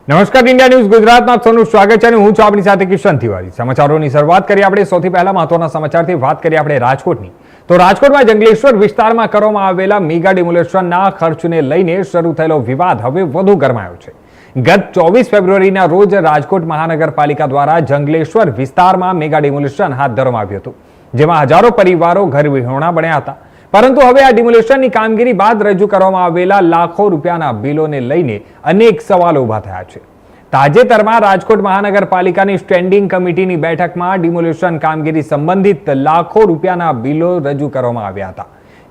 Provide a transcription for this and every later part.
નમસ્કાર, India news ગુજરાતમાં આપનું સ્વાગત છે અને હું છું આપની સાથે કિશન તિવારી। સમાચારોની શરૂઆત કરીએ આપણે સૌથી પહેલા મહત્વના સમાચારથી વાત કરીએ આપણે રાજકોટની। તો રાજકોટમાં જંગલેશ્વર વિસ્તારમાં કરવામાં આવેલા મેગા ડિમોલેશનના ખર્ચને લઈને શરૂ થયેલો વિવાદ હવે વધુ ગરમાયો છે। ગત 24 ફેબ્રુઆરીના રોજ રાજકોટ મહાનગરપાલિકા દ્વારા જંગલેશ્વર વિસ્તારમાં મેગા ડિમોલેશન હાથ ધરવામાં આવ્યું હતું, જેમાં હજારો પરિવારો ઘર વિહોણા બન્યા હતા। પરંતુ હવે આ ડિમોલેશનની કામગીરી બાદ રજૂ કરવામાં આવેલા લાખો રૂપિયાના બિલોને લઈને અનેક સવાલો ઊભા થયા છે। તાજેતરમાં રાજકોટ મહાનગરપાલિકાની સ્ટેન્ડિંગ કમિટીની બેઠકમાં ડિમોલેશન કામગીરી સંબંધિત લાખો રૂપિયાના બિલો રજૂ કરવામાં આવ્યા હતા।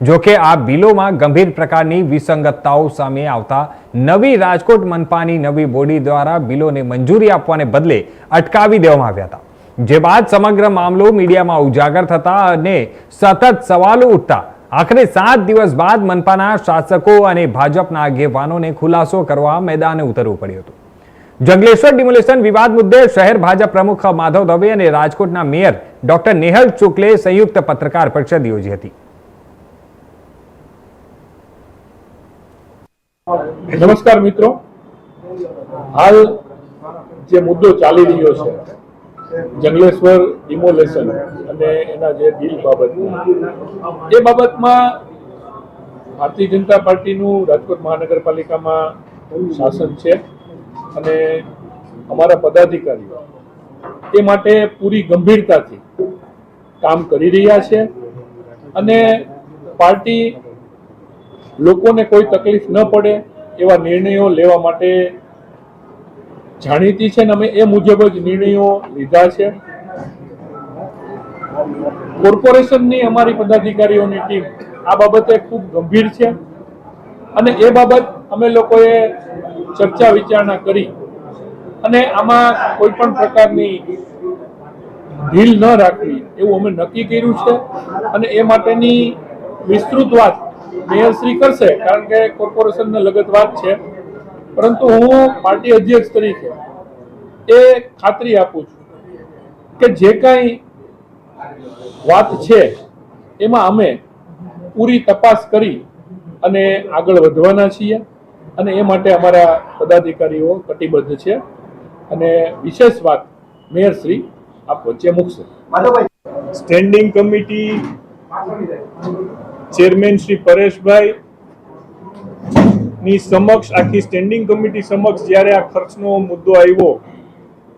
જોકે આ બિલોમાં ગંભીર પ્રકારની વિસંગતતાઓ સામે આવતા નવી રાજકોટ મનપાની નવી બોડી દ્વારા બિલોને મંજૂરી આપવાને બદલે અટકાવી દેવામાં આવ્યા હતા, જે બાદ સમગ્ર મામલો મીડિયામાં ઉજાગર થતા અને સતત સવાલો ઉઠતા આખરે 7 દિવસ બાદ મનપાના શાસકો અને ભાજપના આગેવાનોને ખુલાસો કરવા મેદાને ઉતરવું પડ્યું હતું। જંગલેશ્વર ડિમોલેશન વિવાદ મુદ્દે શહેર ભાજપ પ્રમુખ માધવ દવે અને રાજકોટના મેયર ડોક્ટર નેહલ શુક્લે સંયુક્ત પત્રકાર પરિષદ યોજી હતી। નમસ્કાર મિત્રો, હાલ જે મુદ્દો ચાલી રહ્યો છે જંગલેશ્વર ડિમોલેશન અને એના જે બિલ બાબતમાં, એ બાબતમાં ભારતીય જનતા પાર્ટીનું રાજકોટ મહાનગરપાલિકામાં શાસન છે અને અમારા પદાધિકારીઓ એ માટે પૂરી ગંભીરતાથી કામ કરી રહ્યા છે અને પાર્ટી લોકોને કોઈ તકલીફ ન પડે એવા નિર્ણયો લેવા માટે જાણીતી છે અને અમે એ મુજબ જ નિર્ણયો લીધા છે। કોર્પોરેશનની અમારી પદાધિકારીઓની ટીમ આ બાબતે ખૂબ ગંભીર છે અને એ બાબત અમે લોકોએ ચર્ચા વિચારણા કરી અને આમાં કોઈ પણ પ્રકારની ઢીલ ન રાખવી એવું અમે નક્કી કર્યું છે અને એ માટેની વિસ્તૃત વાત મેયરશ્રી કરશે, કારણ કે કોર્પોરેશનને લગત વાત છે। પરંતુ હું પાર્ટી અધ્યક્ષ તરીકે એ ખાતરી આપું છું કે જે કાંઈ વાત છે એમાં અમે પૂરી તપાસ કરી અને આગળ વધવાના છીએ અને એ માટે અમારા પદાધિકારીઓ કટિબદ્ધ છે અને વિશેષ વાત મેયરશ્રી આપ વચ્ચે મૂકશે। સ્ટેન્ડિંગ કમિટી ચેરમેન શ્રી પરેશભાઈ ની સમક્ષ, આખી સ્ટેન્ડિંગ કમિટી સમક્ષ જ્યારે આ ખર્ચનો મુદ્દો આવ્યો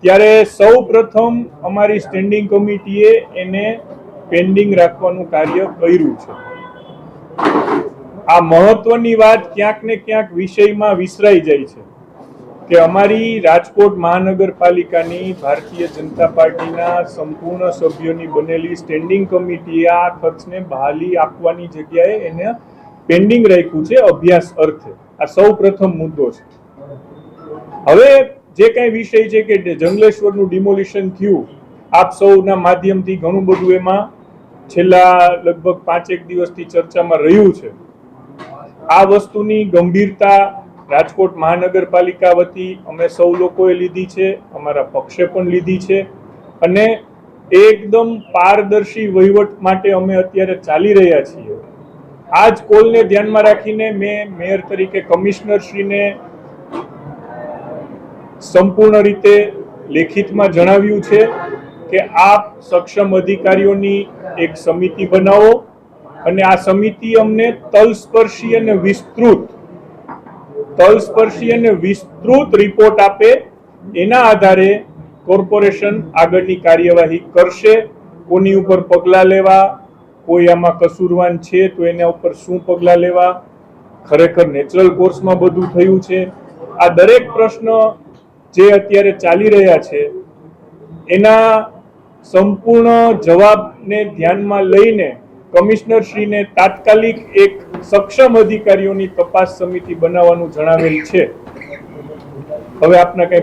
ત્યારે સૌ પ્રથમ અમારી સ્ટેન્ડિંગ કમિટીએ એને પેન્ડિંગ રાખવાનું કાર્ય કર્યું છે। આ મહત્વની વાત ક્યાંક ને ક્યાંક વિષયમાં વિસરાઈ જાય છે કે અમારી રાજકોટ મહાનગરપાલિકાની ભારતીય જનતા પાર્ટીના સંપૂર્ણ સભ્યોની બનેલી સ્ટેન્ડિંગ કમિટીએ આ ખર્ચને બહાલી આપવાની જગ્યાએ એને પેન્ડિંગ રાખ્યું છે અભ્યાસ અર્થે। આ સૌ પ્રથમ મુદ્દો છે। હવે જે કઈ વિષય છે કે જંગલેશ્વરનું ડિમોલિશન થયું, આપ સૌના માધ્યમથી ઘણું બધું એમાં છેલ્લા લગભગ 5-1 દિવસથી ચર્ચામાં રહ્યું છે। આ વસ્તુની ગંભીરતા રાજકોટ મહાનગરપાલિકા વતી અમે સૌ લોકોએ લીધી છે, અમારા પક્ષે પણ લીધી છે અને એકદમ પારદર્શી વહીવટ માટે અમે અત્યારે ચાલી રહ્યા છીએ। આ જ કોલને ધ્યાનમાં રાખીને મેં મેયર તરીકે કમિશનરશ્રીને સંપૂર્ણ રીતે લેખિતમાં જણાવ્યું છે કે આપ સક્ષમ અધિકારીઓની એક સમિતિ બનાવો અને આ સમિતિ અમને તલસ્પર્શી અને વિસ્તૃત રિપોર્ટ આપે, એના આધારે કોર્પોરેશન આગળની કાર્યવાહી કરશે। કોની ઉપર પગલાં લેવા, કોઈ આમાં કસૂરવાન છે તો એના ઉપર શું પગલાં લેવા, ખરેખર નેચરલ કોર્સમાં બધું થયું છે, આ દરેક પ્રશ્ન જે અત્યારે ચાલી રહ્યા છે એના સંપૂર્ણ જવાબને ધ્યાનમાં લઈને કમિશનરશ્રીને તાત્કાલિક એક સક્ષમ અધિકારીઓની તપાસ સમિતિ બનાવવાનું જણાવેલ છે। હવે આપના કઈ